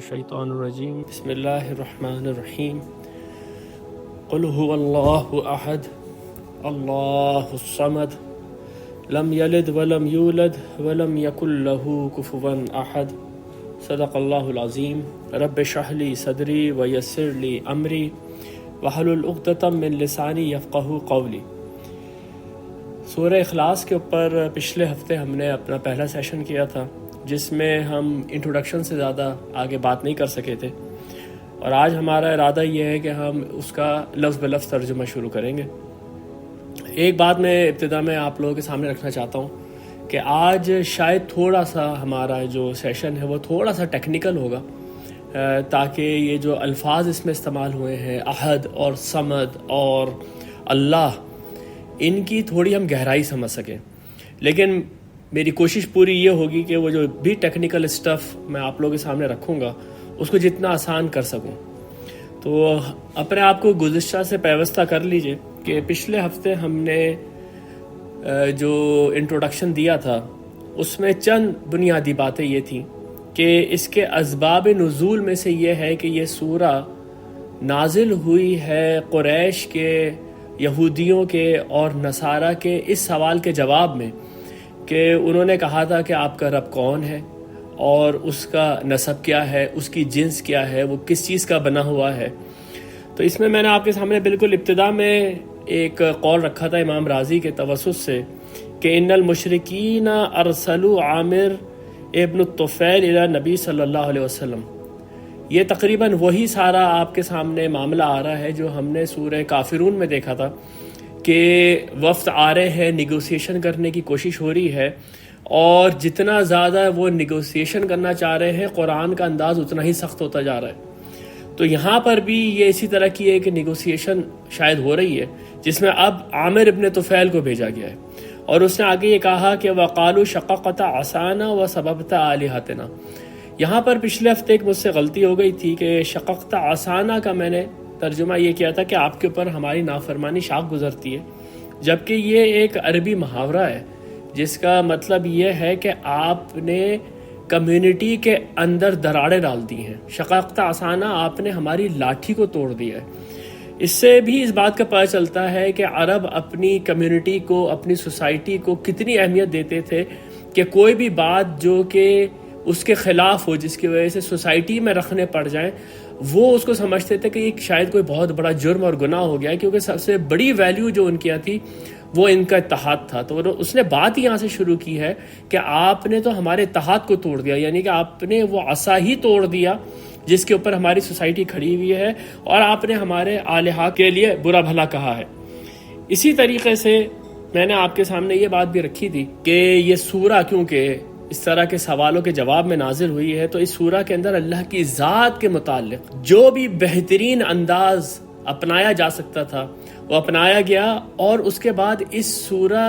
الشیطان الرجیم بسم اللہ الرحمن الرحیم قل هو اللہ احد اللہ الصمد لم یلد ولم یولد ولم یکن له کفوا احد صدق اللہ العظیم رب اشرح لی صدری ویسر لی امری واحلل عقدۃ من لسانی یفقہوا قولی۔ سورہ اخلاص کے اوپر پچھلے ہفتے ہم نے اپنا پہلا سیشن کیا تھا جس میں ہم انٹروڈکشن سے زیادہ آگے بات نہیں کر سکے تھے، اور آج ہمارا ارادہ یہ ہے کہ ہم اس کا لفظ بلفظ ترجمہ شروع کریں گے۔ ایک بات میں ابتدا میں آپ لوگوں کے سامنے رکھنا چاہتا ہوں کہ آج شاید تھوڑا سا ہمارا جو سیشن ہے وہ تھوڑا سا ٹیکنیکل ہوگا، تاکہ یہ جو الفاظ اس میں استعمال ہوئے ہیں احد اور صمد اور اللہ، ان کی تھوڑی ہم گہرائی سمجھ سکیں۔ لیکن میری کوشش پوری یہ ہوگی کہ وہ جو بھی ٹیکنیکل اسٹف میں آپ لوگوں کے سامنے رکھوں گا اس کو جتنا آسان کر سکوں۔ تو اپنے آپ کو گزشتہ سے پیوستہ کر لیجئے کہ پچھلے ہفتے ہم نے جو انٹروڈکشن دیا تھا اس میں چند بنیادی باتیں یہ تھیں کہ اس کے اسباب نزول میں سے یہ ہے کہ یہ سورہ نازل ہوئی ہے قریش کے، یہودیوں کے اور نصارہ کے اس سوال کے جواب میں کہ انہوں نے کہا تھا کہ آپ کا رب کون ہے اور اس کا نسب کیا ہے، اس کی جنس کیا ہے، وہ کس چیز کا بنا ہوا ہے۔ تو اس میں نے آپ کے سامنے بالکل ابتدا میں ایک قول رکھا تھا امام رازی کے توسط سے کہ ان المشرکین ارسلوا عامر ابن الطفیل الی نبی صلی اللہ علیہ وسلم۔ یہ تقریباً وہی سارا آپ کے سامنے معاملہ آ رہا ہے جو ہم نے سورہ کافرون میں دیکھا تھا کہ وفد آ رہے ہیں، نیگوسیشن کرنے کی کوشش ہو رہی ہے، اور جتنا زیادہ وہ نیگوسیشن کرنا چاہ رہے ہیں قرآن کا انداز اتنا ہی سخت ہوتا جا رہا ہے۔ تو یہاں پر بھی یہ اسی طرح کی ایک نیگوسیشن شاید ہو رہی ہے جس میں اب عامر ابن طفیل کو بھیجا گیا ہے، اور اس نے آگے یہ کہا کہ وَقَالُوا شَقَقْتَ عَصَانَا وَسَبَبْتَ آلِهَتِنَا۔ یہاں پر پچھلے ہفتے ایک مجھ سے غلطی ہو گئی تھی کہ شققت عصانا کا میں نے ترجمہ یہ کیا تھا کہ آپ کے اوپر ہماری نافرمانی شاخ گزرتی ہے، جبکہ یہ ایک عربی محاورہ ہے جس کا مطلب یہ ہے کہ آپ نے کمیونٹی کے اندر دراڑیں ڈال دی ہیں۔ شققت عصانا، آپ نے ہماری لاٹھی کو توڑ دیا ہے۔ اس سے بھی اس بات کا پتہ چلتا ہے کہ عرب اپنی کمیونٹی کو، اپنی سوسائٹی کو کتنی اہمیت دیتے تھے کہ کوئی بھی بات جو کہ اس کے خلاف ہو، جس کی وجہ سے سوسائٹی میں رکھنے پڑ جائیں، وہ اس کو سمجھتے تھے کہ یہ شاید کوئی بہت بڑا جرم اور گناہ ہو گیا، کیونکہ سب سے بڑی ویلیو جو ان کی تھی وہ ان کا اتحاد تھا۔ تو اس نے بات یہاں سے شروع کی ہے کہ آپ نے تو ہمارے اتحاد کو توڑ دیا، یعنی کہ آپ نے وہ عصا ہی توڑ دیا جس کے اوپر ہماری سوسائٹی کھڑی ہوئی ہے، اور آپ نے ہمارے الہا کے لیے برا بھلا کہا ہے۔ اسی طریقے سے میں نے آپ کے سامنے یہ بات بھی رکھی تھی کہ یہ سورہ کیونکہ اس طرح کے سوالوں کے جواب میں نازل ہوئی ہے، تو اس سورہ کے اندر اللہ کی ذات کے متعلق جو بھی بہترین انداز اپنایا جا سکتا تھا وہ اپنایا گیا، اور اس کے بعد اس سورہ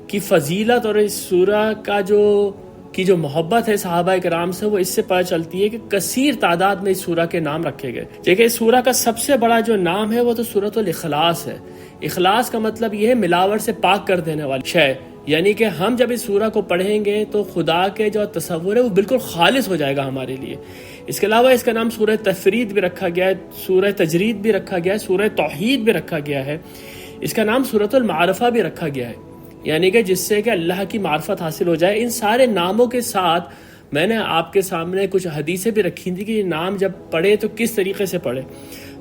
کی فضیلت اور اس سورہ کا جو محبت ہے صحابہ کرام سے، وہ اس سے پتہ چلتی ہے کہ کثیر تعداد میں اس سورہ کے نام رکھے گئے۔ دیکھیں، اس سورہ کا سب سے بڑا جو نام ہے وہ تو سورۃ الاخلاص ہے۔ اخلاص کا مطلب یہ ہے ملاوٹ سے پاک کر دینے والی شے، یعنی کہ ہم جب اس سورہ کو پڑھیں گے تو خدا کے جو تصور ہے وہ بالکل خالص ہو جائے گا ہمارے لیے۔ اس کے علاوہ اس کا نام سورہ تفرید بھی رکھا گیا ہے، سورہ تجرید بھی رکھا گیا ہے، سورہ توحید بھی رکھا گیا ہے، اس کا نام سورۃ المعارفہ بھی رکھا گیا ہے، یعنی کہ جس سے کہ اللہ کی معرفت حاصل ہو جائے۔ ان سارے ناموں کے ساتھ میں نے آپ کے سامنے کچھ حدیثیں بھی رکھی تھیں کہ یہ نام جب پڑھے تو کس طریقے سے پڑھے۔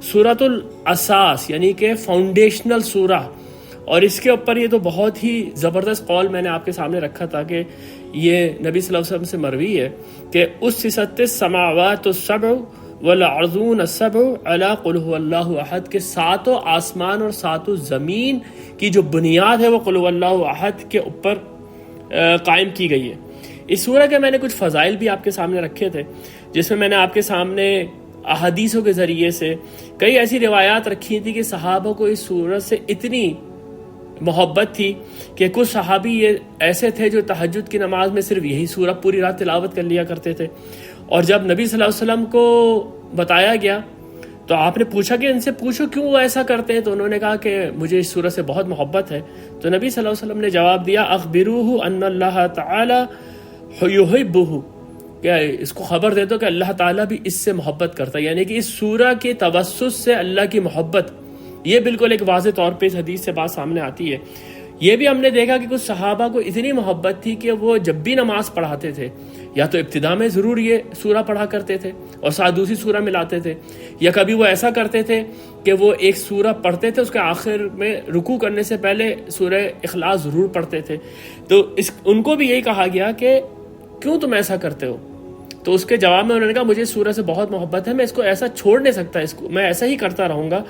سورۃ الاساس یعنی کہ فاؤنڈیشنل سورہ، اور اس کے اوپر یہ تو بہت ہی زبردست قول میں نے آپ کے سامنے رکھا تھا کہ یہ نبی صلی اللہ علیہ وسلم سے مروی ہے کہ اسست السماوات السبع والارضون السبع علی قل هو اللہ احد، کے ساتوں آسمان اور ساتوں زمین کی جو بنیاد ہے وہ قل هو اللہ احد کے اوپر قائم کی گئی ہے۔ اس سورہ کے میں نے کچھ فضائل بھی آپ کے سامنے رکھے تھے، جس میں نے آپ کے سامنے احادیثوں کے ذریعے سے کئی ایسی روایات رکھی تھی کہ صحابہ کو اس سورہ سے اتنی محبت تھی کہ کچھ صحابی یہ ایسے تھے جو تہجد کی نماز میں صرف یہی سورہ پوری رات تلاوت کر لیا کرتے تھے، اور جب نبی صلی اللہ علیہ وسلم کو بتایا گیا تو آپ نے پوچھا کہ ان سے پوچھو کیوں وہ ایسا کرتے ہیں، تو انہوں نے کہا کہ مجھے اس سورہ سے بہت محبت ہے۔ تو نبی صلی اللہ علیہ وسلم نے جواب دیا اخبروہ ان اللہ تعالی یحبہ، کہ اس کو خبر دے دو کہ اللہ تعالیٰ بھی اس سے محبت کرتا ہے، یعنی کہ اس سورہ کی توسط سے اللہ کی محبت، یہ بالکل ایک واضح طور پہ اس حدیث سے بات سامنے آتی ہے۔ یہ بھی ہم نے دیکھا کہ کچھ صحابہ کو اتنی محبت تھی کہ وہ جب بھی نماز پڑھاتے تھے یا تو ابتدا میں ضرور یہ سورہ پڑھا کرتے تھے اور ساتھ دوسری سورہ ملاتے تھے، یا کبھی وہ ایسا کرتے تھے کہ وہ ایک سورہ پڑھتے تھے، اس کے آخر میں رکوع کرنے سے پہلے سورہ اخلاص ضرور پڑھتے تھے۔ تو ان کو بھی یہی کہا گیا کہ کیوں تم ایسا کرتے ہو؟ تو اس کے جواب میں انہوں نے کہا مجھے سورہ سے بہت محبت ہے، میں اس کو ایسا چھوڑ نہیں سکتا، اس کو میں ایسا ہی کرتا رہوں گا۔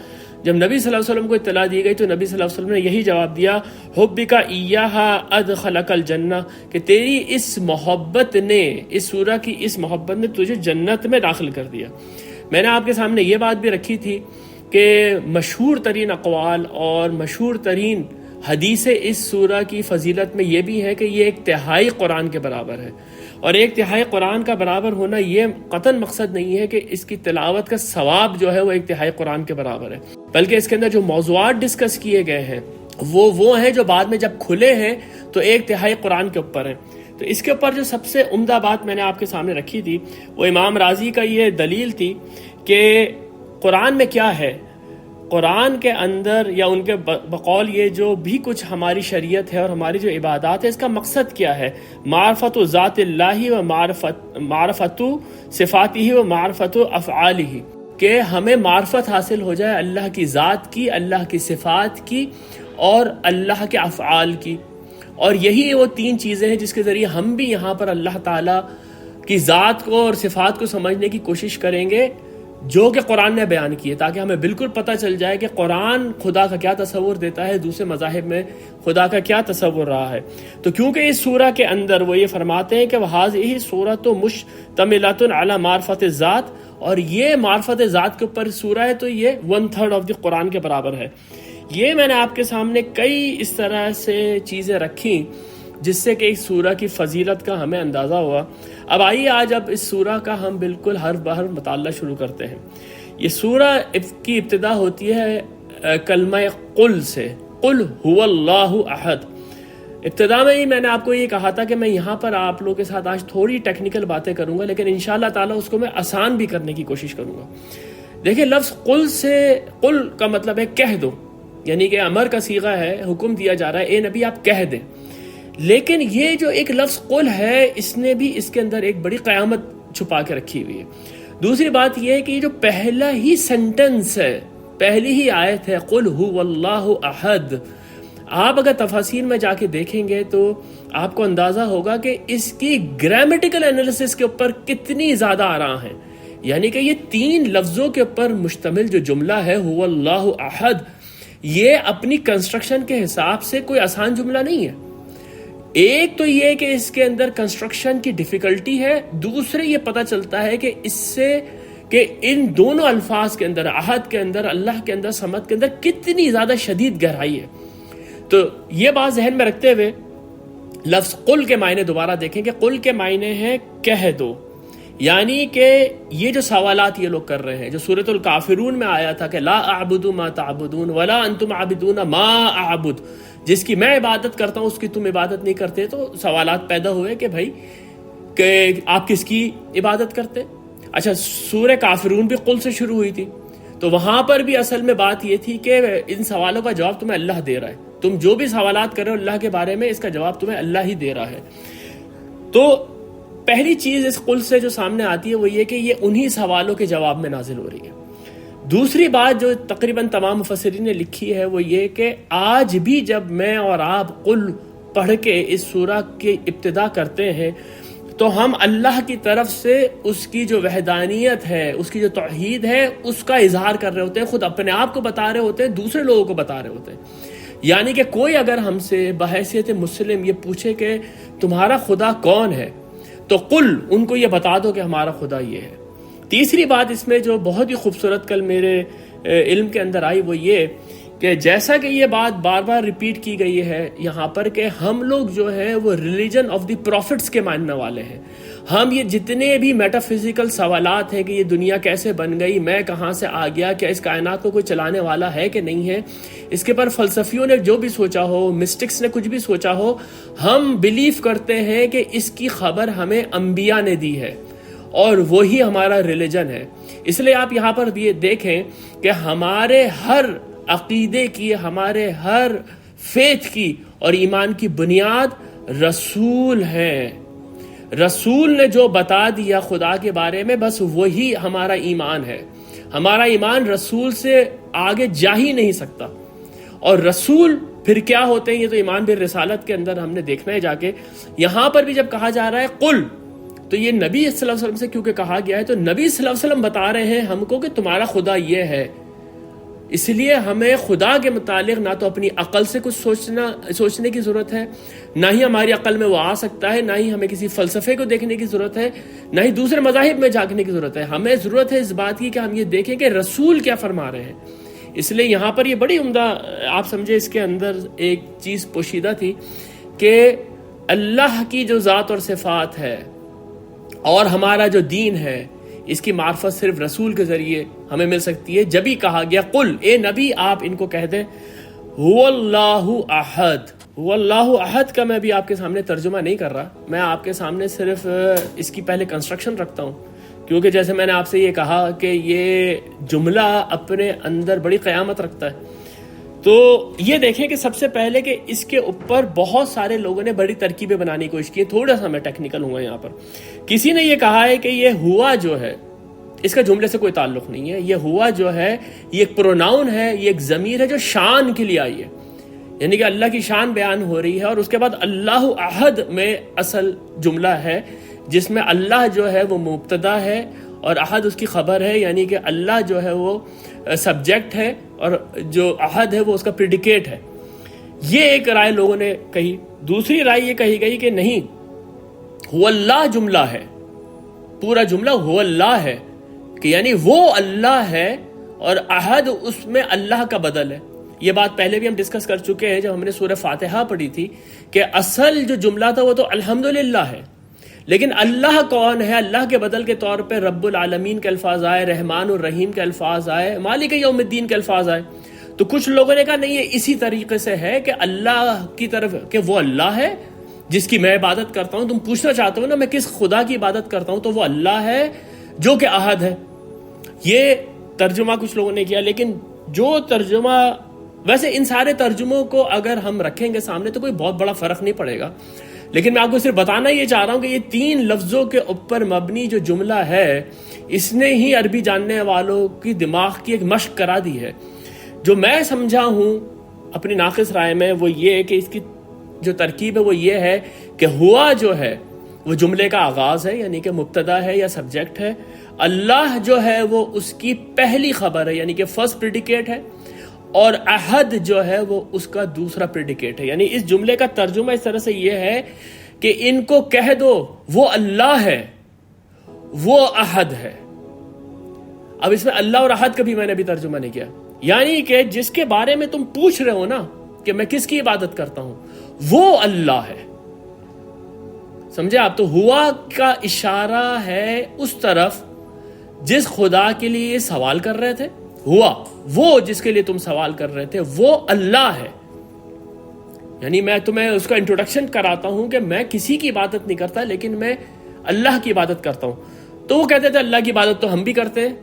جب نبی صلی اللہ علیہ وسلم کو اطلاع دی گئی تو نبی صلی اللہ علیہ وسلم نے یہی جواب دیا، حبک ایہا ادخلک الجنہ، کہ تیری اس محبت نے، اس سورہ کی اس محبت نے تجھے جنت میں داخل کر دیا۔ میں نے آپ کے سامنے یہ بات بھی رکھی تھی کہ مشہور ترین اقوال اور مشہور ترین حدیث اس سورہ کی فضیلت میں یہ بھی ہے کہ یہ ایک تہائی قرآن کے برابر ہے، اور ایک تہائی قرآن کا برابر ہونا یہ قطعاً مقصد نہیں ہے کہ اس کی تلاوت کا ثواب جو ہے وہ ایک تہائی قرآن کے برابر ہے، بلکہ اس کے اندر جو موضوعات ڈسکس کیے گئے ہیں وہ ہیں جو بعد میں جب کھلے ہیں تو ایک تہائی قرآن کے اوپر ہیں۔ تو اس کے اوپر جو سب سے عمدہ بات میں نے آپ کے سامنے رکھی تھی وہ امام راضی کا یہ دلیل تھی کہ قرآن میں کیا ہے، قرآن کے اندر یا ان کے بقول یہ جو بھی کچھ ہماری شریعت ہے اور ہماری جو عبادات ہے اس کا مقصد کیا ہے، معرفت ذات اللہ و معرفت صفاتہ و معرفت افعالہ، کہ ہمیں معرفت حاصل ہو جائے اللہ کی ذات کی، اللہ کی صفات کی اور اللہ کے افعال کی، اور یہی وہ تین چیزیں ہیں جس کے ذریعے ہم بھی یہاں پر اللہ تعالیٰ کی ذات کو اور صفات کو سمجھنے کی کوشش کریں گے جو کہ قرآن نے بیان کی ہے، تاکہ ہمیں بالکل پتہ چل جائے کہ قرآن خدا کا کیا تصور دیتا ہے، دوسرے مذاہب میں خدا کا کیا تصور رہا ہے۔ تو کیونکہ اس سورہ کے اندر وہ یہ فرماتے ہیں کہ وَهَذِهِ سورۃ مشتملۃ علی معرفت الذات، اور یہ معرفت ذات کے اوپر سورہ ہے، تو یہ 1/3 آف دی قرآن کے برابر ہے۔ یہ میں نے آپ کے سامنے کئی اس طرح سے چیزیں رکھی جس سے کہ اس سورہ کی فضیلت کا ہمیں اندازہ ہوا۔ اب آئیے آج اب اس سورہ کا ہم بالکل حرف بحرف مطالعہ شروع کرتے ہیں۔ یہ سورہ کی ابتدا ہوتی ہے کلمہ قل سے، قل هو اللہ احد۔ ابتدا میں ہی میں نے آپ کو یہ کہا تھا کہ میں یہاں پر آپ لوگوں کے ساتھ آج تھوڑی ٹیکنیکل باتیں کروں گا، لیکن انشاءاللہ تعالیٰ اس کو میں آسان بھی کرنے کی کوشش کروں گا۔ دیکھیں لفظ قل سے، قل کا مطلب ہے کہہ دو، یعنی کہ امر کا صیغہ ہے، حکم دیا جا رہا ہے اے نبی آپ کہہ دیں۔ لیکن یہ جو ایک لفظ قل ہے اس نے بھی اس کے اندر ایک بڑی قیامت چھپا کے رکھی ہوئی ہے۔ دوسری بات یہ ہے کہ یہ جو پہلا ہی سنٹنس ہے، پہلی ہی آیت ہے قل هو اللہ احد، آپ اگر تفاسیر میں جا کے دیکھیں گے تو آپ کو اندازہ ہوگا کہ اس کی گرامیٹیکل انالیسس کے اوپر کتنی زیادہ آراں ہیں، یعنی کہ یہ 3 لفظوں کے اوپر مشتمل جو جملہ ہے هو اللہ احد، یہ اپنی کنسٹرکشن کے حساب سے کوئی آسان جملہ نہیں ہے۔ ایک تو یہ کہ اس کے اندر کنسٹرکشن کی ڈیفیکلٹی ہے، دوسرے یہ پتہ چلتا ہے کہ اس سے کہ ان دونوں الفاظ کے اندر، احد کے اندر، اللہ کے اندر، صمد کے اندر کتنی زیادہ شدید گہرائی ہے۔ تو یہ بات ذہن میں رکھتے ہوئے لفظ قل کے معنی دوبارہ دیکھیں کہ قل کے معنی ہے کہہ دو، یعنی کہ یہ جو سوالات یہ لوگ کر رہے ہیں جو سورۃ الکافرون میں آیا تھا کہ لا اعبد ما تعبدون ولا انتم عابدون ما اعبد، جس کی میں عبادت کرتا ہوں اس کی تم عبادت نہیں کرتے، تو سوالات پیدا ہوئے کہ بھائی کہ آپ کس کی عبادت کرتے۔ اچھا سورہ کافرون بھی قل سے شروع ہوئی تھی، تو وہاں پر بھی اصل میں بات یہ تھی کہ ان سوالوں کا جواب تمہیں اللہ دے رہا ہے، تم جو بھی سوالات کر رہے ہو اللہ کے بارے میں اس کا جواب تمہیں اللہ ہی دے رہا ہے۔ تو پہلی چیز اس قل سے جو سامنے آتی ہے وہ یہ کہ یہ انہی سوالوں کے جواب میں نازل ہو رہی ہے۔ دوسری بات جو تقریباً تمام مفسرین نے لکھی ہے وہ یہ کہ آج بھی جب میں اور آپ قل پڑھ کے اس سورہ کی ابتدا کرتے ہیں تو ہم اللہ کی طرف سے اس کی جو وحدانیت ہے، اس کی جو توحید ہے، اس کا اظہار کر رہے ہوتے ہیں، خود اپنے آپ کو بتا رہے ہوتے ہیں، دوسرے لوگوں کو بتا رہے ہوتے ہیں۔ یعنی کہ کوئی اگر ہم سے بحیثیت مسلم یہ پوچھے کہ تمہارا خدا کون ہے تو قل ان کو یہ بتا دو کہ ہمارا خدا یہ ہے۔ تیسری بات اس میں جو بہت ہی خوبصورت کل میرے علم کے اندر آئی وہ یہ کہ جیسا کہ یہ بات بار بار ریپیٹ کی گئی ہے یہاں پر کہ ہم لوگ جو ہے وہ ریلیجن آف دی پروفٹس کے ماننے والے ہیں. ہم یہ جتنے بھی میٹا فزیکل سوالات ہیں کہ یہ دنیا کیسے بن گئی, میں کہاں سے آ گیا, کیا اس کائنات کو کوئی چلانے والا ہے کہ نہیں ہے, اس کے پر فلسفیوں نے جو بھی سوچا ہو, مسٹکس نے کچھ بھی سوچا ہو, ہم بلیو کرتے ہیں کہ اس کی خبر ہمیں انبیاء نے دی ہے اور وہی ہمارا ریلیجن ہے. اس لیے آپ یہاں پر یہ دیکھیں کہ ہمارے ہر عقیدے کی, ہمارے ہر فیتھ کی اور ایمان کی بنیاد رسول ہے. رسول نے جو بتا دیا خدا کے بارے میں بس وہی ہمارا ایمان ہے. ہمارا ایمان رسول سے آگے جا ہی نہیں سکتا. اور رسول پھر کیا ہوتے ہیں یہ تو ایمان بالرسالت کے اندر ہم نے دیکھنا ہے جا کے. یہاں پر بھی جب کہا جا رہا ہے قل, تو یہ نبی صلی اللہ علیہ وسلم سے کیونکہ کہا گیا ہے تو نبی صلی اللہ علیہ وسلم بتا رہے ہیں ہم کو کہ تمہارا خدا یہ ہے. اس لیے ہمیں خدا کے متعلق نہ تو اپنی عقل سے کچھ سوچنے کی ضرورت ہے, نہ ہی ہماری عقل میں وہ آ سکتا ہے, نہ ہی ہمیں کسی فلسفے کو دیکھنے کی ضرورت ہے, نہ ہی دوسرے مذاہب میں جھانکنے کی ضرورت ہے. ہمیں ضرورت ہے اس بات کی کہ ہم یہ دیکھیں کہ رسول کیا فرما رہے ہیں. اس لیے یہاں پر یہ بڑی عمدہ آپ سمجھے اس کے اندر ایک چیز پوشیدہ تھی کہ اللہ کی جو ذات اور صفات ہے اور ہمارا جو دین ہے اس کی معرفت صرف رسول کے ذریعے ہمیں مل سکتی ہے. جب ہی کہا گیا قل, اے نبی آپ ان کو کہہ دیں هو اللہ احد. هو اللہ احد کا میں بھی آپ کے سامنے ترجمہ نہیں کر رہا, میں آپ کے سامنے صرف اس کی پہلے کنسٹرکشن رکھتا ہوں, کیونکہ جیسے میں نے آپ سے یہ کہا کہ یہ جملہ اپنے اندر بڑی قیامت رکھتا ہے. تو یہ دیکھیں کہ سب سے پہلے کہ اس کے اوپر بہت سارے لوگوں نے بڑی ترکیبیں بنانے کی کوشش کی. تھوڑا سا میں ٹیکنیکل ہوں یہاں پر. کسی نے یہ کہا ہے کہ یہ ہوا جو ہے اس کا جملے سے کوئی تعلق نہیں ہے. یہ ہوا جو ہے یہ ایک پروناؤن ہے, یہ ایک ضمیر ہے جو شان کے لیے آئی ہے, یعنی کہ اللہ کی شان بیان ہو رہی ہے. اور اس کے بعد اللہ احد میں اصل جملہ ہے جس میں اللہ جو ہے وہ مبتدا ہے اور احد اس کی خبر ہے, یعنی کہ اللہ جو ہے وہ سبجیکٹ ہے اور جو احد ہے وہ اس کا پریڈیکیٹ ہے. یہ ایک رائے لوگوں نے کہی. دوسری رائے یہ کہی گئی کہ نہیں, هو اللہ جملہ ہے, پورا جملہ هو اللہ ہے, کہ یعنی وہ اللہ ہے اور احد اس میں اللہ کا بدل ہے. یہ بات پہلے بھی ہم ڈسکس کر چکے ہیں جب ہم نے سورہ فاتحہ پڑھی تھی کہ اصل جو جملہ تھا وہ تو الحمدللہ ہے, لیکن اللہ کون ہے؟ اللہ کے بدل کے طور پہ رب العالمین کے الفاظ آئے, رحمان الرحیم کے الفاظ آئے, مالک یوم الدین کے الفاظ آئے. تو کچھ لوگوں نے کہا نہیں یہ اسی طریقے سے ہے کہ اللہ کی طرف کہ وہ اللہ ہے جس کی میں عبادت کرتا ہوں. تم پوچھنا چاہتے ہو نا میں کس خدا کی عبادت کرتا ہوں, تو وہ اللہ ہے جو کہ احد ہے. یہ ترجمہ کچھ لوگوں نے کیا, لیکن جو ترجمہ ویسے ان سارے ترجموں کو اگر ہم رکھیں گے سامنے تو کوئی بہت بڑا فرق نہیں پڑے گا, لیکن میں آپ کو صرف بتانا یہ چاہ رہا ہوں کہ یہ 3 لفظوں کے اوپر مبنی جو جملہ ہے اس نے ہی عربی جاننے والوں کی دماغ کی ایک مشق کرا دی ہے. جو میں سمجھا ہوں اپنی ناقص رائے میں وہ یہ ہے کہ اس کی جو ترکیب ہے وہ یہ ہے کہ ہوا جو ہے وہ جملے کا آغاز ہے, یعنی کہ مبتدا ہے یا سبجیکٹ ہے. اللہ جو ہے وہ اس کی پہلی خبر ہے, یعنی کہ فرسٹ پریڈیکیٹ ہے, اور احد جو ہے وہ اس کا دوسرا پریڈیکیٹ ہے. یعنی اس جملے کا ترجمہ اس طرح سے یہ ہے کہ ان کو کہہ دو وہ اللہ ہے, وہ احد ہے. اب اس میں اللہ اور احد کا بھی میں نے ابھی ترجمہ نہیں کیا, یعنی کہ جس کے بارے میں تم پوچھ رہے ہو نا کہ میں کس کی عبادت کرتا ہوں وہ اللہ ہے. سمجھے آپ؟ تو ہوا کا اشارہ ہے اس طرف جس خدا کے لیے سوال کر رہے تھے, ہوا وہ جس کے لیے تم سوال کر رہے تھے وہ اللہ ہے. یعنی میں تمہیں اس کا انٹروڈکشن کراتا ہوں کہ میں کسی کی عبادت نہیں کرتا لیکن میں اللہ کی عبادت کرتا ہوں. تو وہ کہتے تھے اللہ کی عبادت تو ہم بھی کرتے ہیں.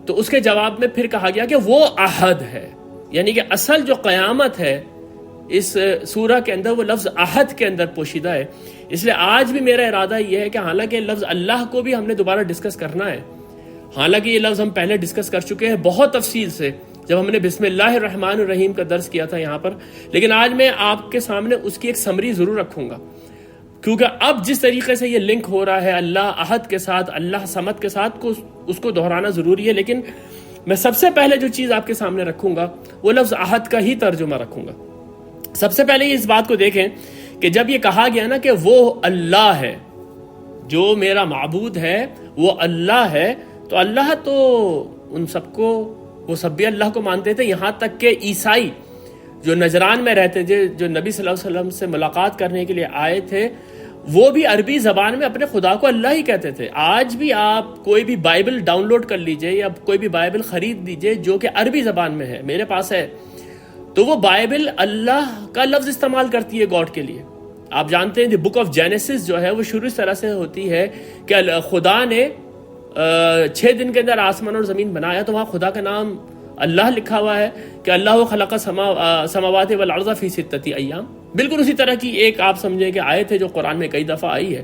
تو اس کے جواب میں پھر کہا گیا کہ وہ احد ہے, یعنی کہ اصل جو قیامت ہے اس سورہ کے اندر وہ لفظ احد کے اندر پوشیدہ ہے. اس لیے آج بھی میرا ارادہ یہ ہے کہ حالانکہ لفظ اللہ کو بھی ہم نے دوبارہ ڈسکس کرنا ہے, حالانکہ یہ لفظ ہم پہلے ڈسکس کر چکے ہیں بہت تفصیل سے جب ہم نے بسم اللہ الرحمن الرحیم کا درس کیا تھا یہاں پر, لیکن آج میں آپ کے سامنے اس کی ایک سمری ضرور رکھوں گا, کیونکہ اب جس طریقے سے یہ لنک ہو رہا ہے اللہ احد کے ساتھ, اللہ صمد کے ساتھ, اس کو دہرانا ضروری ہے. لیکن میں سب سے پہلے جو چیز آپ کے سامنے رکھوں گا وہ لفظ احد کا ہی ترجمہ رکھوں گا. سب سے پہلے اس بات کو دیکھیں کہ جب یہ کہا گیا نا کہ وہ اللہ ہے, جو میرا معبود ہے وہ اللہ ہے, تو اللہ تو ان سب کو وہ سب بھی اللہ کو مانتے تھے، یہاں تک کہ عیسائی جو نجران میں رہتے تھے، جو نبی صلی اللہ علیہ وسلم سے ملاقات کرنے کے لیے آئے تھے، وہ بھی عربی زبان میں اپنے خدا کو اللہ ہی کہتے تھے۔ آج بھی آپ کوئی بھی بائبل ڈاؤن لوڈ کر لیجئے یا کوئی بھی بائبل خرید لیجئے جو کہ عربی زبان میں ہے، میرے پاس ہے، تو وہ بائبل اللہ کا لفظ استعمال کرتی ہے گاڈ کے لیے۔ آپ جانتے ہیں دی بک آف جینیسس جو ہے وہ شروع اس طرح سے ہوتی ہے کہ خدا نے 6 دن کے اندر آسمان اور زمین بنایا، تو وہاں خدا کا نام اللہ لکھا ہوا ہے کہ اللہ خلق السماوات والارض فی 6 ایام۔ بالکل اسی طرح کی ایک آپ سمجھیں کہ آیت ہے جو قرآن میں کئی دفعہ آئی ہے۔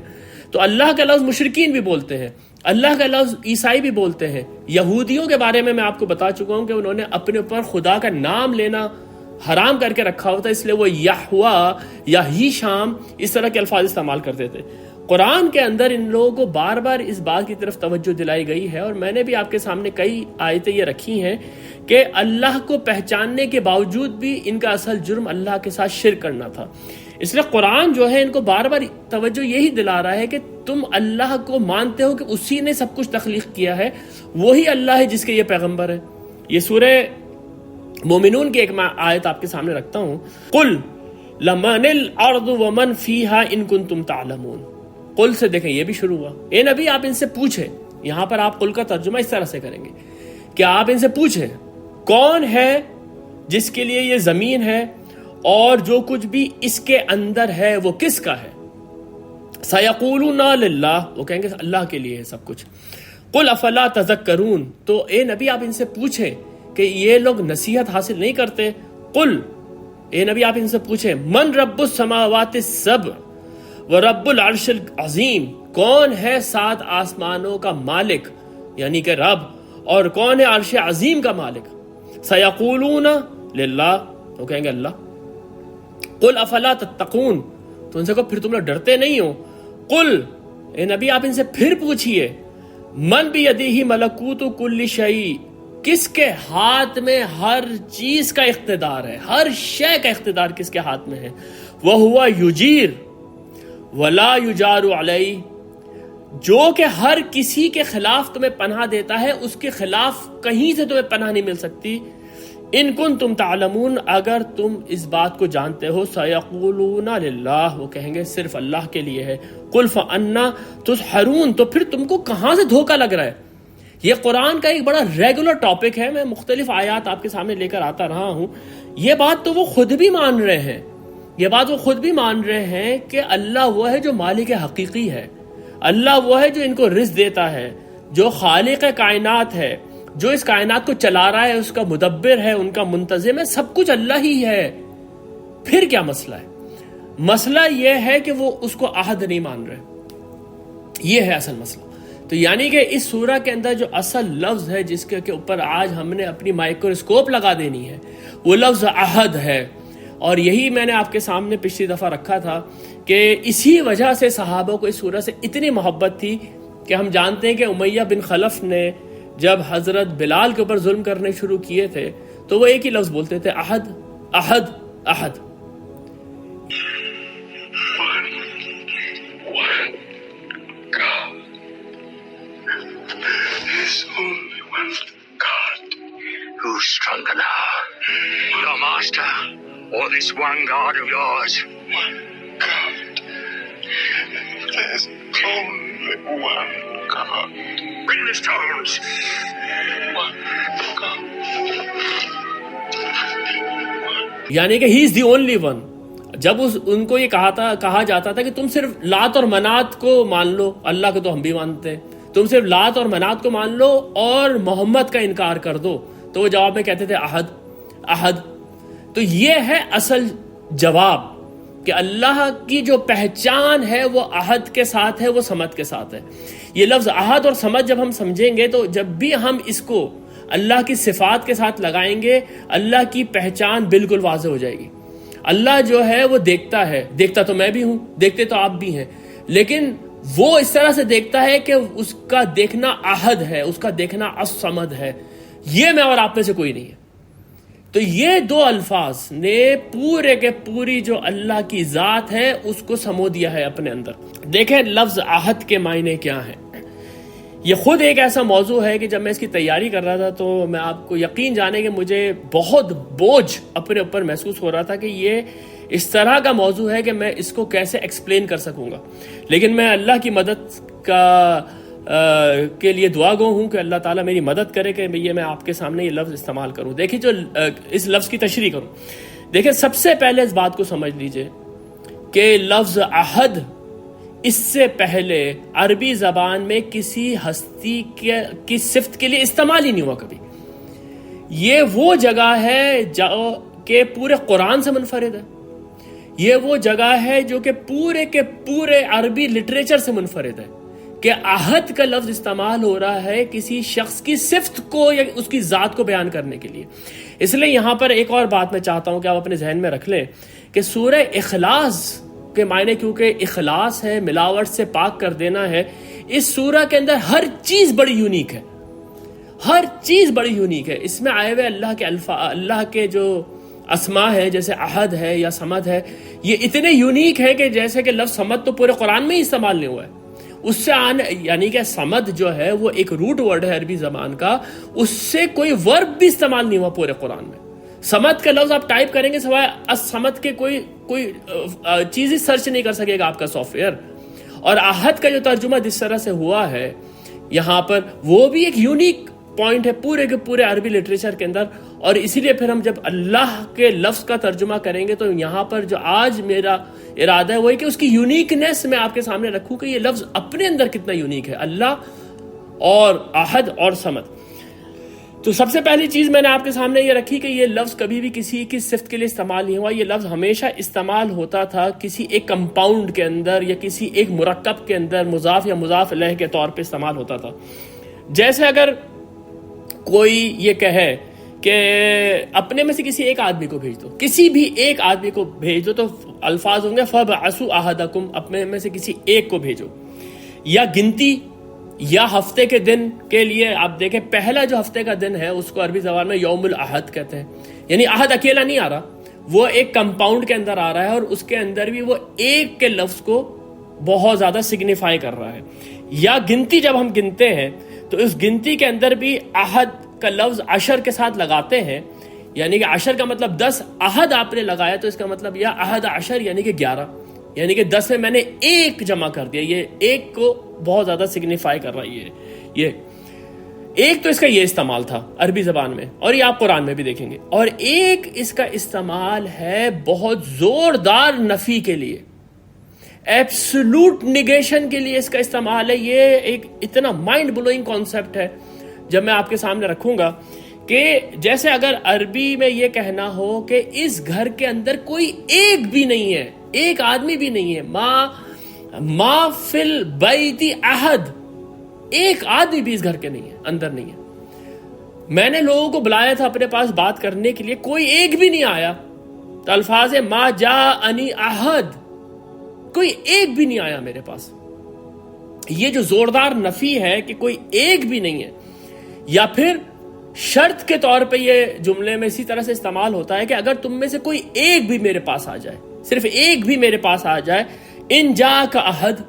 تو اللہ کا لفظ مشرکین بھی بولتے ہیں، اللہ کا لفظ عیسائی بھی بولتے ہیں۔ یہودیوں کے بارے میں آپ کو بتا چکا ہوں کہ انہوں نے اپنے اوپر خدا کا نام لینا حرام کر کے رکھا ہوتا ہے، اس لیے وہ یہوا یا ہی شام اس طرح کے الفاظ استعمال کرتے تھے۔ قرآن کے اندر ان لوگوں کو بار بار اس بات کی طرف توجہ دلائی گئی ہے، اور میں نے بھی آپ کے سامنے کئی آیتیں یہ رکھی ہیں کہ اللہ کو پہچاننے کے باوجود بھی ان کا اصل جرم اللہ کے ساتھ شرک کرنا تھا۔ اس لیے قرآن جو ہے ان کو بار بار توجہ یہی دلا رہا ہے کہ تم اللہ کو مانتے ہو کہ اسی نے سب کچھ تخلیق کیا ہے، وہی اللہ ہے جس کے یہ پیغمبر ہے۔ یہ سورہ مومنون کی ایک میں آیت آپ کے سامنے رکھتا ہوں، قل لمن الارض ومن فیہا ان کنتم تعلمون۔ قل سے دیکھیں یہ بھی شروع ہوا، اے نبی آپ ان سے پوچھیں، یہاں پر آپ قل کا ترجمہ اس طرح سے کریں گے کہ آپ ان سے پوچھیں کون ہے جس کے لیے یہ زمین ہے اور جو کچھ بھی اس کے اندر ہے وہ کس کا ہے؟ سیقولون للہ، وہ کہیں گے اللہ کے لیے ہے سب کچھ۔ قل افلا تذکرون، تو اے نبی آپ ان سے پوچھیں کہ یہ لوگ نصیحت حاصل نہیں کرتے۔ قل، اے نبی آپ ان سے پوچھیں من رب السماوات السبع ورب العرش العظیم، کون ہے 7 آسمانوں کا مالک یعنی کہ رب، اور کون ہے عرش عظیم کا مالک؟ سیقولون للہ، وہ کہیں گے اللہ۔ قل افلا تتقون، تو ان سے کہو پھر تم لوگ ڈرتے نہیں ہو۔ قل، اے نبی آپ ان سے پھر پوچھئے من بیدہ ملکوت کل شیء، کس کے ہاتھ میں ہر چیز کا اقتدار ہے، ہر شے کا اقتدار کس کے ہاتھ میں ہے؟ وَهُوَ يُجِيرُ وَلَا يُجَارُ عَلَيْهِ، جو کہ ہر کسی کے خلاف تمہیں پناہ دیتا ہے، اس کے خلاف کہیں سے تمہیں پناہ نہیں مل سکتی۔ ان کنتم تعلمون، اگر تم اس بات کو جانتے ہو۔ سیقولون للہ، وہ کہیں گے صرف اللہ کے لیے ہے۔ قل فأنا تسحرون، تو پھر تم کو کہاں سے دھوکہ لگ رہا ہے؟ یہ قرآن کا ایک بڑا ریگولر ٹاپک ہے، میں مختلف آیات آپ کے سامنے لے کر آتا رہا ہوں۔ یہ بات تو وہ خود بھی مان رہے ہیں، یہ بات وہ خود بھی مان رہے ہیں کہ اللہ وہ ہے جو مالک حقیقی ہے، اللہ وہ ہے جو ان کو رزق دیتا ہے، جو خالق کائنات ہے، جو اس کائنات کو چلا رہا ہے، اس کا مدبر ہے، ان کا منتظم ہے، سب کچھ اللہ ہی ہے۔ پھر کیا مسئلہ ہے؟ مسئلہ یہ ہے کہ وہ اس کو عہد نہیں مان رہے، یہ ہے اصل مسئلہ۔ تو یعنی کہ اس سورہ کے اندر جو اصل لفظ ہے جس کے اوپر آج ہم نے اپنی مائکروسکوپ لگا دینی ہے، وہ لفظ عہد ہے۔ اور یہی میں نے آپ کے سامنے پچھلی دفعہ رکھا تھا کہ اسی وجہ سے صحابہ کو اس سورہ سے اتنی محبت تھی کہ ہم جانتے ہیں کہ امیہ بن خلف نے جب حضرت بلال کے اوپر ظلم کرنے شروع کیے تھے تو وہ ایک ہی لفظ بولتے تھے، عہد عہد عہد۔ Who's stronger now? Your master or this one God of yours? One God. There's only one God. Bring the stones. One God. یعنی کہ ہی از دی اونلی ون۔ جب ان کو یہ کہا جاتا تھا کہ تم صرف لات اور منات کو مان لو، اللہ کو تو ہم بھی مانتے ہیں، تم صرف لات اور منات کو مان لو اور محمد کا انکار کر دو، تو وہ جواب میں کہتے تھے عہد عہد۔ تو یہ ہے اصل جواب کہ اللہ کی جو پہچان ہے وہ عہد کے ساتھ ہے، وہ سمت کے ساتھ ہے۔ یہ لفظ عہد اور سمت جب ہم سمجھیں گے تو جب بھی ہم اس کو اللہ کی صفات کے ساتھ لگائیں گے، اللہ کی پہچان بالکل واضح ہو جائے گی۔ اللہ جو ہے وہ دیکھتا ہے، دیکھتا تو میں بھی ہوں، دیکھتے تو آپ بھی ہیں، لیکن وہ اس طرح سے دیکھتا ہے کہ اس کا دیکھنا عہد ہے، اس کا دیکھنا الصمد ہے، یہ میں اور آپ میں سے کوئی نہیں ہے۔ تو یہ دو الفاظ نے پورے کے پوری جو اللہ کی ذات ہے اس کو سمو دیا ہے اپنے اندر۔ دیکھیں لفظ عہد کے معنی کیا ہیں۔ یہ خود ایک ایسا موضوع ہے کہ جب میں اس کی تیاری کر رہا تھا تو میں آپ کو یقین جانے کہ مجھے بہت بوجھ اپنے اوپر محسوس ہو رہا تھا کہ یہ اس طرح کا موضوع ہے کہ میں اس کو کیسے ایکسپلین کر سکوں گا. لیکن میں اللہ کی مدد کے لیے دعا گو ہوں کہ اللہ تعالیٰ میری مدد کرے کہ میں آپ کے سامنے یہ لفظ استعمال کروں. دیکھیں جو اس لفظ کی تشریح کروں. دیکھیں سب سے پہلے اس بات کو سمجھ لیجئے کہ لفظ عہد اس سے پہلے عربی زبان میں کسی ہستی کی صفت کے لیے استعمال ہی نہیں ہوا کبھی. یہ وہ جگہ ہے جو کہ پورے قرآن سے منفرد ہے. یہ وہ جگہ ہے جو کہ پورے کے پورے عربی لٹریچر سے منفرد ہے کہ عہد کا لفظ استعمال ہو رہا ہے کسی شخص کی صفت کو یا اس کی ذات کو بیان کرنے کے لیے. اس لیے یہاں پر ایک اور بات میں چاہتا ہوں کہ آپ اپنے ذہن میں رکھ لیں کہ سورہ اخلاص کے معنی کیونکہ اخلاص ہے، ملاوٹ سے پاک کر دینا ہے. اس سورہ کے اندر ہر چیز بڑی یونیک ہے، ہر چیز بڑی یونیک ہے. اس میں آئے ہوئے اللہ کے جو اسماء ہے جیسے عہد ہے یا صمد ہے، یہ اتنے یونیک ہے کہ جیسے کہ لفظ صمد تو پورے قرآن میں ہی استعمال نہیں ہوا ہے. اس سے یعنی کہ صمد جو ہے وہ ایک روٹ ورڈ ہے عربی زبان کا، اس سے کوئی ورب بھی استعمال نہیں ہوا پورے قرآن میں. صمد کا لفظ آپ ٹائپ کریں گے سوائے الصمد کے کوئی چیز ہی سرچ نہیں کر سکے گا آپ کا سافٹ ویئر. اور عہد کا جو ترجمہ جس طرح سے ہوا ہے یہاں پر وہ بھی ایک یونیک پوائنٹ ہے پورے کے پورے عربی لٹریچر کے اندر. اور اسی لیے پھر ہم جب اللہ کے لفظ کا ترجمہ کریں گے تو یہاں پر جو آج میرا ارادہ ہے وہ ہے کہ اس کی یونیکنیس میں آپ کے سامنے رکھوں کہ یہ لفظ اپنے اندر کتنا یونیک ہے، اللہ اور عہد اور صمد. تو سب سے پہلی چیز میں نے آپ کے سامنے یہ رکھی کہ یہ لفظ کبھی بھی کسی کی صفت کے لیے استعمال نہیں ہوا. یہ لفظ ہمیشہ استعمال ہوتا تھا کسی ایک کمپاؤنڈ کے اندر یا کسی ایک مرکب کے اندر، مضاف یا مضاف الیہ کے طور پہ استعمال ہوتا تھا. جیسے اگر کوئی یہ کہے کہ اپنے میں سے کسی ایک آدمی کو بھیج دو، کسی بھی ایک آدمی کو بھیج دو، تو الفاظ ہوں گے فَبْعَثُوا أَحَدَكُمْ، اپنے میں سے کسی ایک کو بھیجو. یا گنتی یا ہفتے کے دن کے لیے آپ دیکھیں پہلا جو ہفتے کا دن ہے اس کو عربی زبان میں یوم الاحد کہتے ہیں. یعنی احد اکیلا نہیں آ رہا، وہ ایک کمپاؤنڈ کے اندر آ رہا ہے اور اس کے اندر بھی وہ ایک کے لفظ کو بہت زیادہ سگنیفائی کر رہا ہے. یا گنتی جب ہم گنتے ہیں تو اس گنتی کے اندر بھی احد کا لفظ عشر کے ساتھ لگاتے ہیں. یعنی کہ عشر کا مطلب 10، احد آپ نے لگایا تو اس کا مطلب یہ احد عشر یعنی کہ 11، یعنی کہ 10 میں میں نے ایک جمع کر دیا. یہ ایک کو بہت زیادہ سگنیفائی کر رہا ہے. یہ ایک تو اس کا یہ استعمال تھا عربی زبان میں، اور یہ آپ قرآن میں بھی دیکھیں گے. اور ایک اس کا استعمال ہے بہت زوردار نفی کے لیے، ایبسولوٹ نیگیشن کے لیے اس کا استعمال ہے. یہ ایک اتنا مائنڈ بلوئنگ کانسیپٹ ہے جب میں آپ کے سامنے رکھوں گا کہ جیسے اگر عربی میں یہ کہنا ہو کہ اس گھر کے اندر کوئی ایک بھی نہیں ہے، ایک آدمی بھی نہیں ہے، ما فی البیت احد، ایک آدمی بھی اس گھر کے نہیں ہے، اندر نہیں ہے. میں نے لوگوں کو بلایا تھا اپنے پاس بات کرنے کے لیے، کوئی ایک بھی نہیں آیا. تو الفاظ ما جاءنی احد، کوئی ایک بھی نہیں آیا میرے پاس. یہ جو زوردار نفی ہے کہ کوئی ایک بھی نہیں ہے. یا پھر شرط کے طور پہ یہ جملے میں اسی طرح سے استعمال ہوتا ہے کہ اگر تم میں سے کوئی ایک بھی میرے پاس آ جائے، صرف ایک بھی میرے پاس آ جائے، ان جا کا عہد،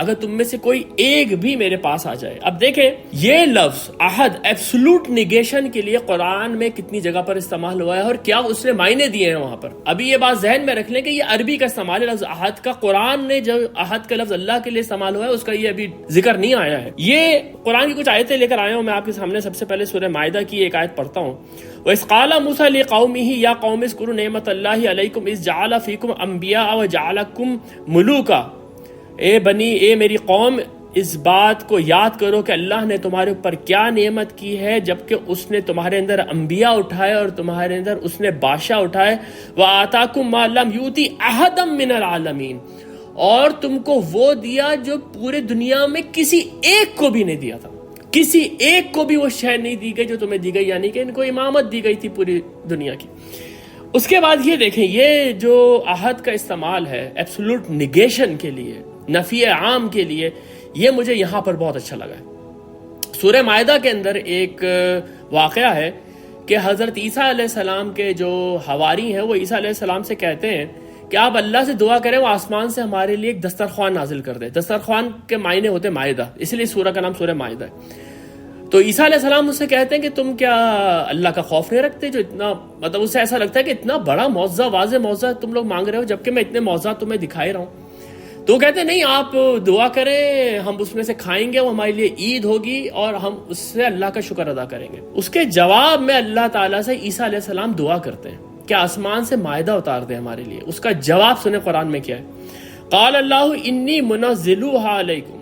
اگر تم میں سے کوئی ایک بھی میرے پاس آ جائے. اب دیکھیں یہ لفظ عہد ایبسولوٹ نیگیشن کے لیے قرآن میں کتنی جگہ پر استعمال ہوا ہے اور کیا اس نے معنی دیے ہیں وہاں پر. ابھی یہ بات ذہن میں رکھ لیں کہ یہ عربی کا استعمال ہے لفظ عہد کا. قرآن نے جو عہد کا لفظ اللہ کے لیے استعمال ہوا ہے اس کا یہ ابھی ذکر نہیں آیا ہے. یہ قرآن کی کچھ آیتیں لے کر آیا ہوں میں آپ کے سامنے. سب سے پہلے سورہ مائدہ کی ایک آیت پڑھتا ہوں. وَإِذْ قَالَ مُوسَىٰ لِقَوْمِهِ يَا قَوْمِ اذْكُرُوا نِعْمَتَ اللَّهِ عَلَيْكُمْ إِذْ جَعَلَ فِيكُمْ أَنْبِيَاءَ وَجَعَلَكُمْ مُلُوكًا. اے میری قوم، اس بات کو یاد کرو کہ اللہ نے تمہارے اوپر کیا نعمت کی ہے جبکہ اس نے تمہارے اندر انبیاء اٹھائے اور تمہارے اندر اس نے بادشاہ اٹھائے. وَآتَاكُمْ مَا لَمْ يُؤْتِ أَحَدًا مِّنَ الْعَالَمِينَ، اور تم کو وہ دیا جو پورے دنیا میں کسی ایک کو بھی نہیں دیا تھا. کسی ایک کو بھی وہ شے نہیں دی گئی جو تمہیں دی گئی، یعنی کہ ان کو امامت دی گئی تھی پوری دنیا کی. اس کے بعد یہ دیکھیں یہ جو عہد کا استعمال ہے ایبسولوٹ نیگیشن کے لیے، نفی عام کے لیے، یہ مجھے یہاں پر بہت اچھا لگا ہے. سورہ مائدہ کے اندر ایک واقعہ ہے کہ حضرت عیسیٰ علیہ السلام کے جو حواری ہیں وہ عیسیٰ علیہ السلام سے کہتے ہیں کہ آپ اللہ سے دعا کریں وہ آسمان سے ہمارے لیے ایک دسترخوان نازل کر دے. دسترخوان کے معنی ہوتے ہیں مائدہ، اس لیے سورہ کا نام سورہ مائدہ ہے. تو عیسیٰ علیہ السلام اس سے کہتے ہیں کہ تم کیا اللہ کا خوف نہیں رکھتے جو اتنا، مطلب اسے ایسا لگتا ہے کہ اتنا بڑا معجزہ، واضح معجزہ تم لوگ مانگ رہے ہو جبکہ میں اتنے معجزات تمہیں دکھائے رہا ہوں. تو وہ کہتے ہیں نہیں، آپ دعا کریں، ہم اس میں سے کھائیں گے، وہ ہمارے لیے عید ہوگی اور ہم اس سے اللہ کا شکر ادا کریں گے. اس کے جواب میں اللہ تعالیٰ سے عیسیٰ علیہ السلام دعا کرتے ہیں کہ آسمان سے مائدہ اتار دے ہمارے لیے. اس کا جواب سنیں قرآن میں کیا ہے. قال اللہ انی منزلوها علیکم،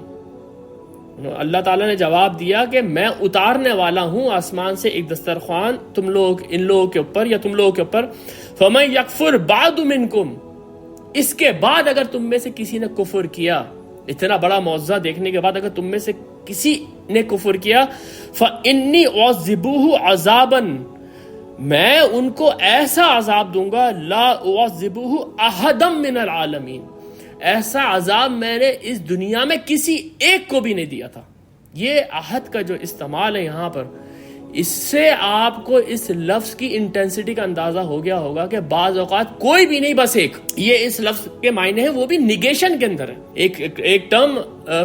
اللہ تعالیٰ نے جواب دیا کہ میں اتارنے والا ہوں آسمان سے ایک دسترخوان تم لوگ، ان لوگوں کے اوپر یا تم لوگوں کے اوپر. فمن یکفر بعد منکم، اس کے بعد اگر تم میں سے کسی نے کفر کیا، اتنا بڑا معجزہ دیکھنے کے بعد اگر تم میں سے کسی نے کفر کیا، فإنی أعذبه عذابا، میں ان کو ایسا عذاب دوں گا، لا أعذبه أحدا من العالمین، ایسا عذاب میں نے اس دنیا میں کسی ایک کو بھی نہیں دیا تھا. یہ عہد کا جو استعمال ہے یہاں پر، اس سے آپ کو اس لفظ کی انٹینسٹی کا اندازہ ہو گیا ہوگا کہ بعض اوقات کوئی بھی نہیں بس ایک. یہ اس لفظ کے معنی ہے وہ بھی نیگیشن کے اندر ہے. ایک ٹرم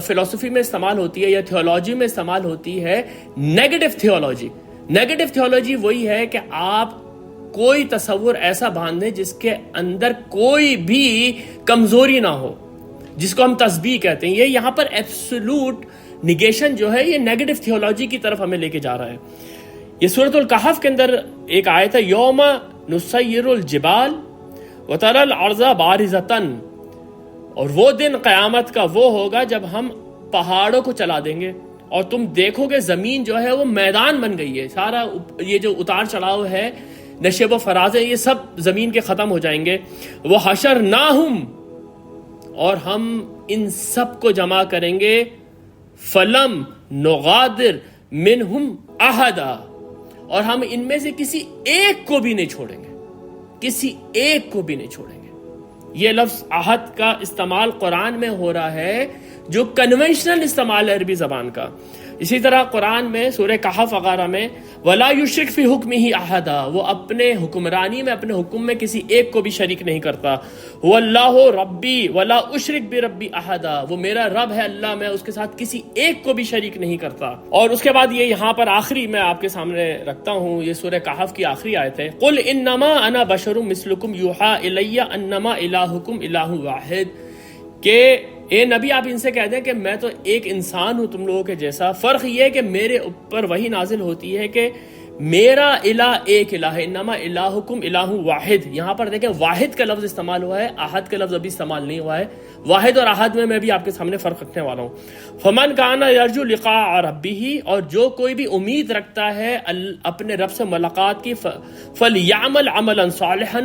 فلسفی میں استعمال ہوتی ہے یا تھیولوجی میں استعمال ہوتی ہے نیگیٹو تھیولوجی. نیگیٹو تھیولوجی وہی ہے کہ آپ کوئی تصور ایسا باندھیں جس کے اندر کوئی بھی کمزوری نہ ہو، جس کو ہم تسبیح کہتے ہیں. یہ یہاں پر ایبسولوٹ نیگیشن جو ہے یہ نیگیٹو تھیولوجی کی طرف ہمیں لے کے جا رہا ہے. یہ سورۃ الکہف کے اندر ایک آیت ہے، یوم نسیر الجبال وتری الارض بارزۃ، اور وہ دن قیامت کا وہ ہوگا جب ہم پہاڑوں کو چلا دیں گے اور تم دیکھو گے زمین جو ہے وہ میدان بن گئی ہے. سارا یہ جو اتار چڑھاؤ ہے، نشیب و فراز ہے، یہ سب زمین کے ختم ہو جائیں گے. وہ حشرناہم، اور ہم ان سب کو جمع کریں گے، فلم نغادر منہم احدا، اور ہم ان میں سے کسی ایک کو بھی نہیں چھوڑیں گے، کسی ایک کو بھی نہیں چھوڑیں گے. یہ لفظ عہد کا استعمال قرآن میں ہو رہا ہے جو کنونشنل استعمال ہے عربی زبان کا. اسی طرح قرآن میں سورہ کہف وغیرہ میں ولا یشرک فی حکمہ احدا، وہ اپنے حکمرانی میں، اپنے حکم میں کسی ایک کو بھی شریک نہیں کرتا. هو اللہ ربی ولا اشرک بربی احدا، وہ میرا رب ہے اللہ، میں اس کے ساتھ کسی ایک کو بھی شریک نہیں کرتا. اور اس کے بعد یہ یہاں پر آخری میں آپ کے سامنے رکھتا ہوں، یہ سورہ کہف کی آخری آیت ہے، قل انما انا بشر مثلکم یوحی الی انما الہکم الہ واحد، کہ اے نبی آپ ان سے کہہ دیں کہ میں تو ایک انسان ہوں تم لوگوں کے جیسا، فرق یہ ہے کہ میرے اوپر وحی نازل ہوتی ہے کہ میرا الہ ایک الہ ہے، انما الہکم الہ واحد. یہاں پر دیکھیں واحد کا لفظ استعمال ہوا ہے، احد کا لفظ ابھی استعمال نہیں ہوا ہے. واحد اور احد میں بھی آپ کے سامنے فرق رکھنے والا ہوں. فمن کان یرجو لقاء ربہ، اور جو کوئی بھی امید رکھتا ہے اپنے رب سے ملاقات کی، فلیعمل عملا صالحا،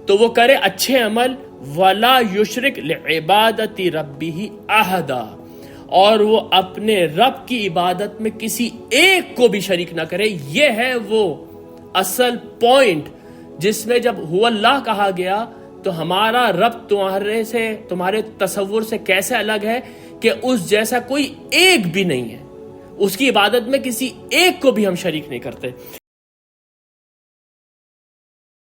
تو وہ کرے اچھے عمل، ولا یشرک لعبادت ربہ احدا، اور وہ اپنے رب کی عبادت میں کسی ایک کو بھی شریک نہ کرے. یہ ہے وہ اصل پوائنٹ جس میں جب هو اللہ کہا گیا تو ہمارا رب تمہارے تصور سے کیسے الگ ہے کہ اس جیسا کوئی ایک بھی نہیں ہے، اس کی عبادت میں کسی ایک کو بھی ہم شریک نہیں کرتے.